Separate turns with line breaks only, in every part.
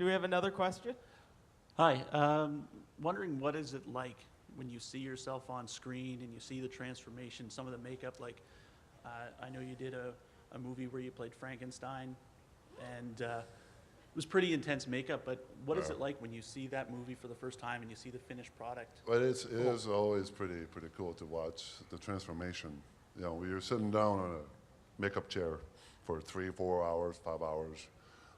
Do we have another question?
Hi. Wondering what is it like when you see yourself on screen and you see the transformation, some of the makeup, like I know you did a movie where you played Frankenstein, and it was pretty intense makeup, but what is it like when you see that movie for the first time and you see the finished product?
Well, it is always pretty cool to watch the transformation. You know, you're sitting down on a makeup chair for 3, 4 hours, 5 hours,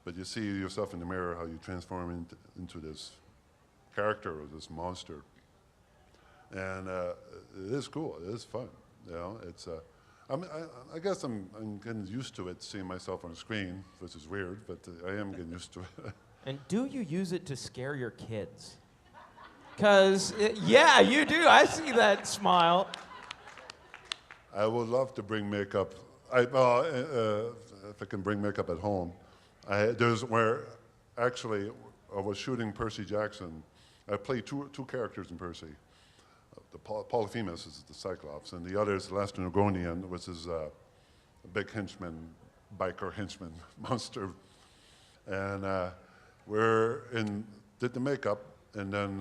but you see yourself in the mirror, how you transform into this character or this monster. And it is cool. It is fun. You know, it's. I guess I'm getting used to it, seeing myself on the screen, which is weird, but I am getting used to it.
And do you use it to scare your kids? Because, yeah, you do. I see that smile.
I would love to bring makeup. If I can bring makeup at home. There's where, actually, I was shooting Percy Jackson. I played two characters in Percy. The Polyphemus is the Cyclops, and the other is the Last Neuronian, which is a big henchman, biker henchman monster. And did the makeup, and then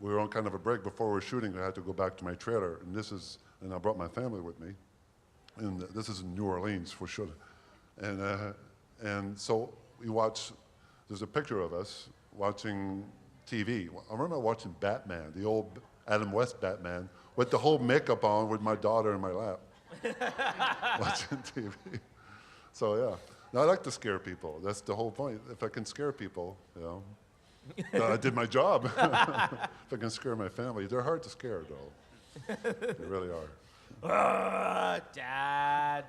we were on kind of a break before we were shooting. I had to go back to my trailer, and I brought my family with me. And this is in New Orleans for sure. And so we watched. There's a picture of us watching TV. I remember watching Batman, the old Adam West Batman, with the whole makeup on, with my daughter in my lap, watching TV. So yeah, now, I like to scare people. That's the whole point. If I can scare people, you know, I did my job. If I can scare my family, they're hard to scare, though. They really are.
Dad.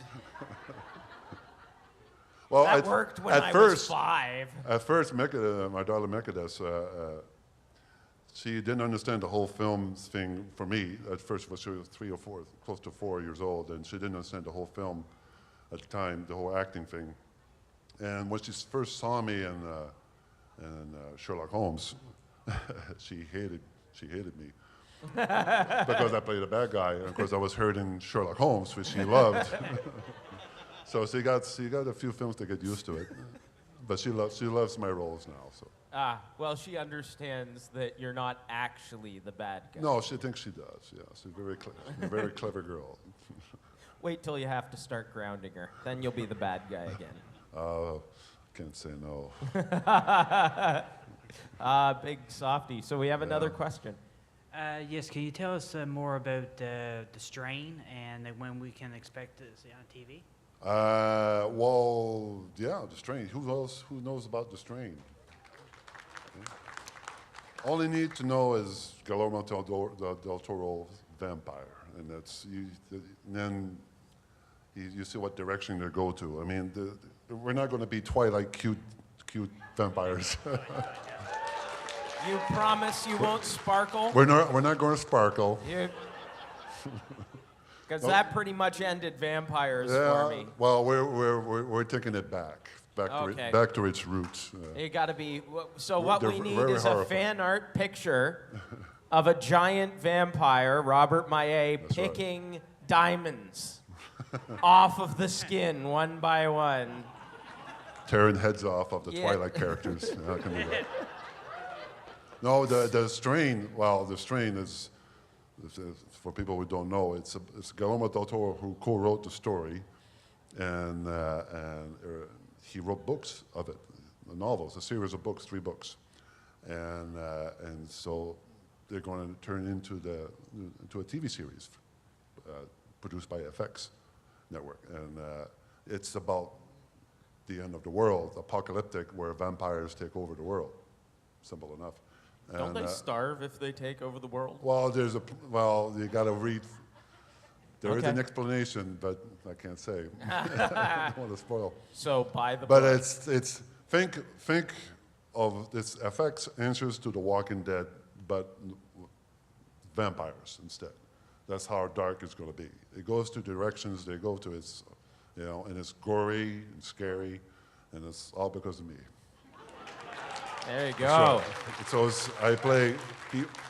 Well,
that worked when I was 5.
At first, my daughter Mekadas, she didn't understand the whole film thing for me. At first, she was 3 or 4, close to 4 years old, and she didn't understand the whole film at the time, the whole acting thing. And when she first saw me in Sherlock Holmes, she hated me. Because I played a bad guy, and of course I was heard in Sherlock Holmes, which she loved. So she got a few films to get used to it, but she loves my roles now. So.
Well, she understands that you're not actually the bad guy.
No, she thinks she does. Yeah, she's a very clever girl.
Wait till you have to start grounding her, then you'll be the bad guy again.
Oh, can't say no.
Big softy. So we have another question.
Yes, can you tell us more about the strain and when we can expect to see it on TV?
Well, yeah, the strain. Who knows about the strain? Okay. All you need to know is Guillermo del Toro vampire, and then you see what direction they go to. I mean, we're not going to be Twilight cute vampires.
You promise you won't sparkle?
We're not going to sparkle.
Because that pretty much ended vampires for me.
Well, we're taking it back to its roots.
It got to be. So what we need is
horrifying.
a fan art picture of a giant vampire, Robert Maillet, picking diamonds off of the skin one by one.
Tearing heads off of the Twilight characters. I can do that. No, the strain. Well, the strain is for people who don't know. It's Guillermo del Toro who co-wrote the story, and he wrote books of it, novels, a series of books, 3 books, and so they're going to turn into a TV series produced by FX Network, and it's about the end of the world, apocalyptic, where vampires take over the world. Simple enough.
Don't they starve if they take over the world?
Well, you got to read. There is an explanation, but I can't say. I don't want to spoil.
So buy the
book. But think of this FX answers to The Walking Dead, but vampires instead. That's how dark it's going to be. It goes to directions they go to. It's, and it's gory and scary, and it's all because of me.
There you go.
So I play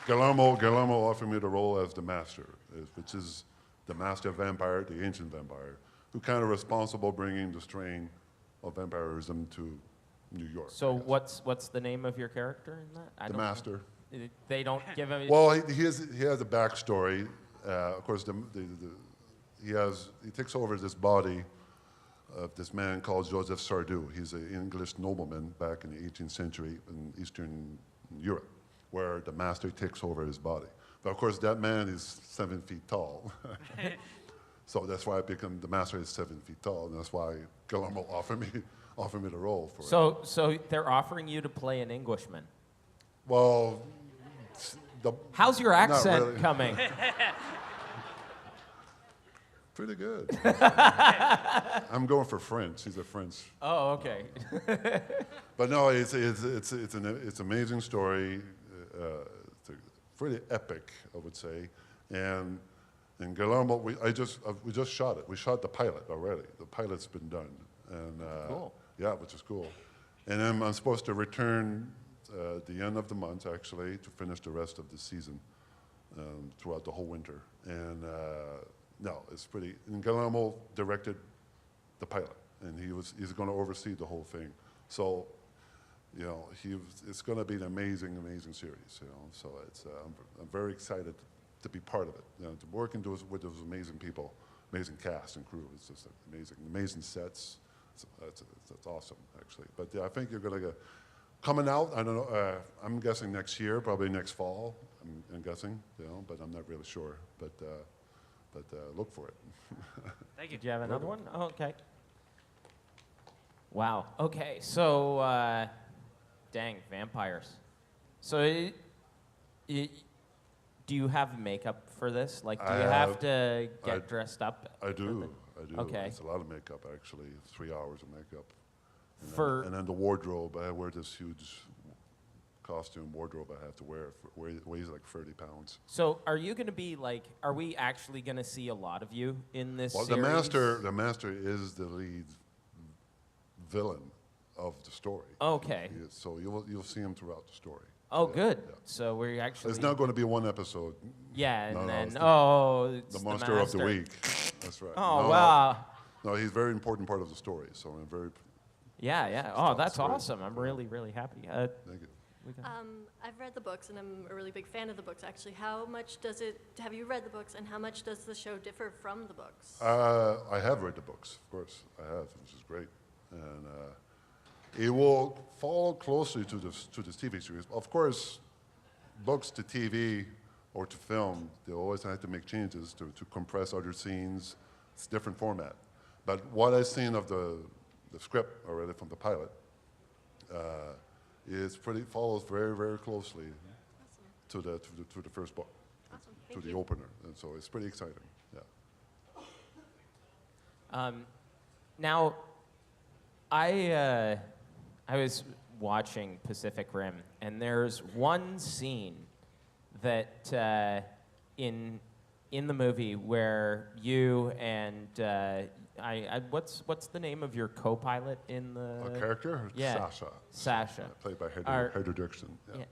Guillermo offered me the role as the master, which is the master vampire, the ancient vampire, who kind of responsible bringing the strain of vampirism to New York.
So
I guess.
what's the name of your character in that?
The Master.
They don't give him.
Well, he has a backstory. Of course, he takes over this body of this man called Joseph Sardou. He's an English nobleman back in the 18th century in Eastern Europe, where the Master takes over his body. But of course, that man is 7 feet tall. So that's why the Master is 7 feet tall, and that's why Guillermo offered me the role for it.
So they're offering you to play an Englishman.
Well,
How's your
not
accent
really.
coming?
Pretty good. I'm going for French. He's a French.
Oh, okay.
But no, it's an amazing story. It's pretty epic, I would say. And Guillermo, we just shot it. We shot the pilot already. The pilot's been done, and
Cool.
yeah, which is cool. And then I'm supposed to return the end of the month actually to finish the rest of the season throughout the whole winter. And no, it's pretty. And Guillermo directed the pilot, and he's going to oversee the whole thing. So, you know, it's going to be an amazing series. You know, so I'm very excited to be part of it. You know, to work with those amazing people, amazing cast and crew. It's just amazing sets. It's awesome actually. But yeah, I think you're going to get coming out. I don't know. I'm guessing next year, probably next fall. I'm guessing. You know, but I'm not really sure. But look for it.
Thank you.
Did you have another one? Oh, okay. Wow. Okay. So, dang, vampires. So, do you have makeup for this? Like, do you have to get dressed up?
I do.
Okay.
It's a lot of makeup actually. 3 hours of makeup. And then the wardrobe. I wear this huge costume wardrobe I have to wear. Weighs like 30 pounds.
So, are you going to be like? Are we actually going to see a lot of you in this
Well,
series?
the master is the lead villain of the story.
Okay.
So you'll see him throughout the story.
Oh,
Yeah,
good.
yeah.
So we're actually.
It's not going to be one episode.
Yeah,
No,
and
no,
then
it's
it's
the monster of the
master.
week. That's right.
Oh
No,
wow.
No, he's a very important part of the story. So I'm very.
Yeah. Oh, that's
great.
awesome. I'm really happy.
Thank you.
I've read the books, and I'm a really big fan of the books, actually. Have you read the books, and how much does the show differ from the books?
I have read the books, of course. I have, which is great. And it will follow closely to the TV series. Of course, books to TV or to film, they always have to make changes to compress other scenes. It's a different format. But what I've seen of the script already from the pilot follows very closely to the first book,
Awesome.
to
Thank
the
you.
opener, and so it's pretty exciting. Yeah.
Now, I was watching Pacific Rim, and there's one scene that in the movie where you and what's the name of your co-pilot in the
A character?
Yeah. Sasha.
Played by
Are-
Heather Dixon. Yeah.
Yeah.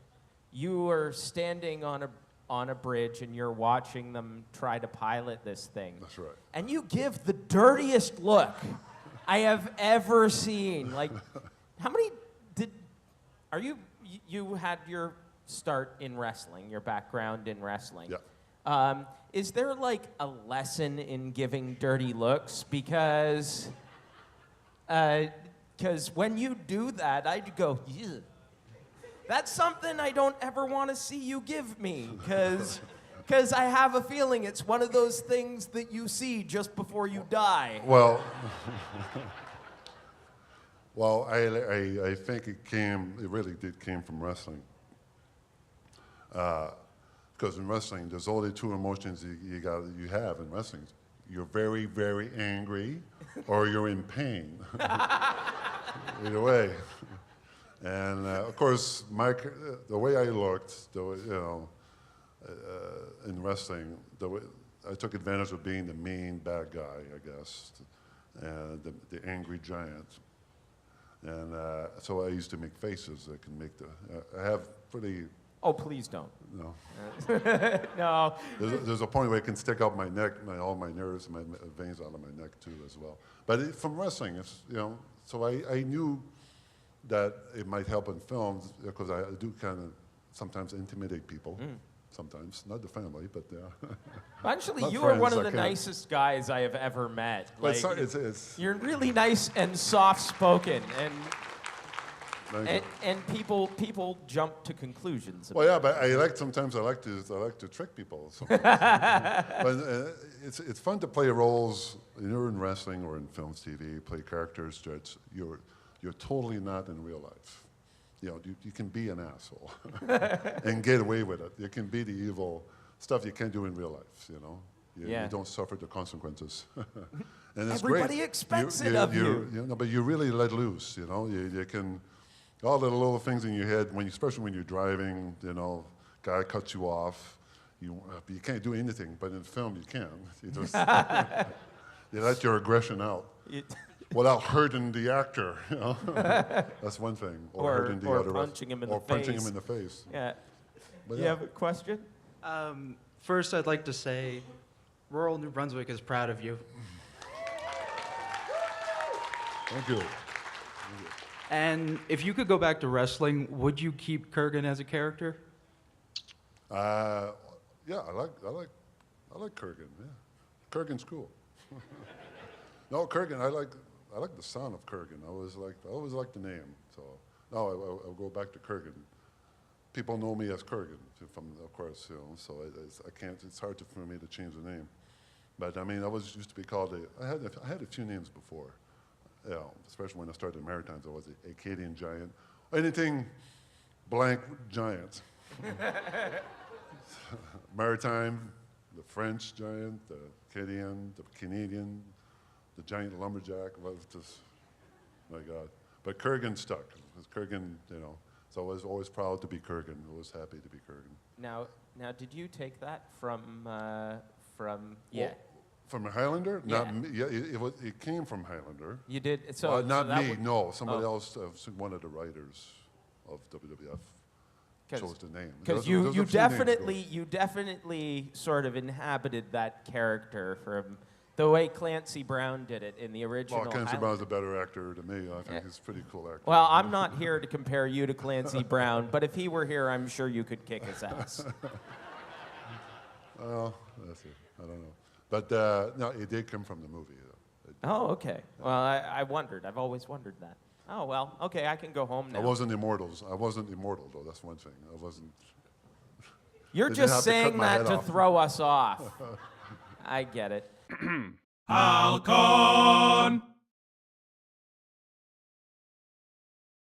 You are standing on a bridge and you're watching them try to pilot this thing.
That's right.
And you give the dirtiest look I have ever seen. Like, how many you had your start in wrestling, your background in wrestling.
Yeah.
Is there like a lesson in giving dirty looks? Because when you do that, I'd go, "Ew. That's something I don't ever want to see you give me, because I have a feeling it's one of those things that you see just before you die."
Well, I think it really came from wrestling. Because in wrestling, there's only two emotions you have in wrestling. You're very, very angry, or you're in pain. Either way. And of course, the way I looked, in wrestling, I took advantage of being the mean bad guy, I guess, and the angry giant. And so I used to make faces that can make I have pretty.
Oh, please don't.
No.
No.
There's a point where it can stick out my neck, all my nerves, and my veins out of my neck too, as well. But from wrestling, so I knew that it might help in films because I do kind of sometimes intimidate people. Sometimes, not the family, but yeah.
Actually,
Not
you are one
friends,
of
I
the
can't.
nicest guys I have ever met.
But
Like,
it's
you're really nice and soft-spoken,
thank you.
and people jump to conclusions.
Well, yeah, but sometimes I like to trick people. Sometimes. But it's fun to play roles. You're in wrestling or in films, TV, play characters that you're totally not in real life. You know, you can be an asshole and get away with it. You can be the evil stuff you can't do in real life. You know, you don't suffer the consequences. And it's
Everybody
great.
expects it of you.
You know, but you really let loose. You know, you can. All the little things in your head, especially when you're driving, you know, guy cuts you off, you can't do anything, but in film you can. You just you let your aggression out without hurting the actor. You know? That's one thing. Or hurting the other.
Punching him in
or
the
punching
face.
him in the face.
Yeah.
But
You have a question?
First, I'd like to say, rural New Brunswick is proud of you.
Thank you.
And if you could go back to wrestling, would you keep Kurgan as a character?
Yeah, I like Kurgan. Yeah, Kurgan's cool. No, Kurgan. I like the sound of Kurgan. I always liked the name. So no, I'll go back to Kurgan. People know me as Kurgan, of course, you know. So I can't. It's hard for me to change the name. But I mean, I used to be called I had a few names before. You know, especially when I started Maritimes, I was the Acadian Giant. Anything blank giant. Maritime, the French Giant, the Acadian, the Canadian, the Giant Lumberjack. Was just, my God. But Kurgan stuck. Because Kurgan, you know, so I was always proud to be Kurgan. Always happy to be Kurgan.
Now, did you take that from
Well, from a Highlander?
Yeah.
Not me. Yeah, it came from Highlander.
You did. So
Not
that
me,
would-
no. Somebody
Oh.
else, one of the writers of WWF, chose the name.
Because
There was a few names
you definitely sort of inhabited that character from the way Clancy Brown did it in the original.
Well, Clancy
Highlander.
Brown's a better actor than me. I think
Yeah.
he's a pretty cool actor.
Well, I'm not here to compare you to Clancy Brown, but if he were here, I'm sure you could kick his ass.
Well, that's it. I don't know. But no, it did come from the movie.
Oh, okay. Well, I wondered. I've always wondered that. Oh, well, okay, I can go home now.
I wasn't immortal, though. That's one thing. I wasn't.
You're
They didn't
just
have to cut
saying
my
that
head
to
off.
throw us off. I get it.
Hal-Con.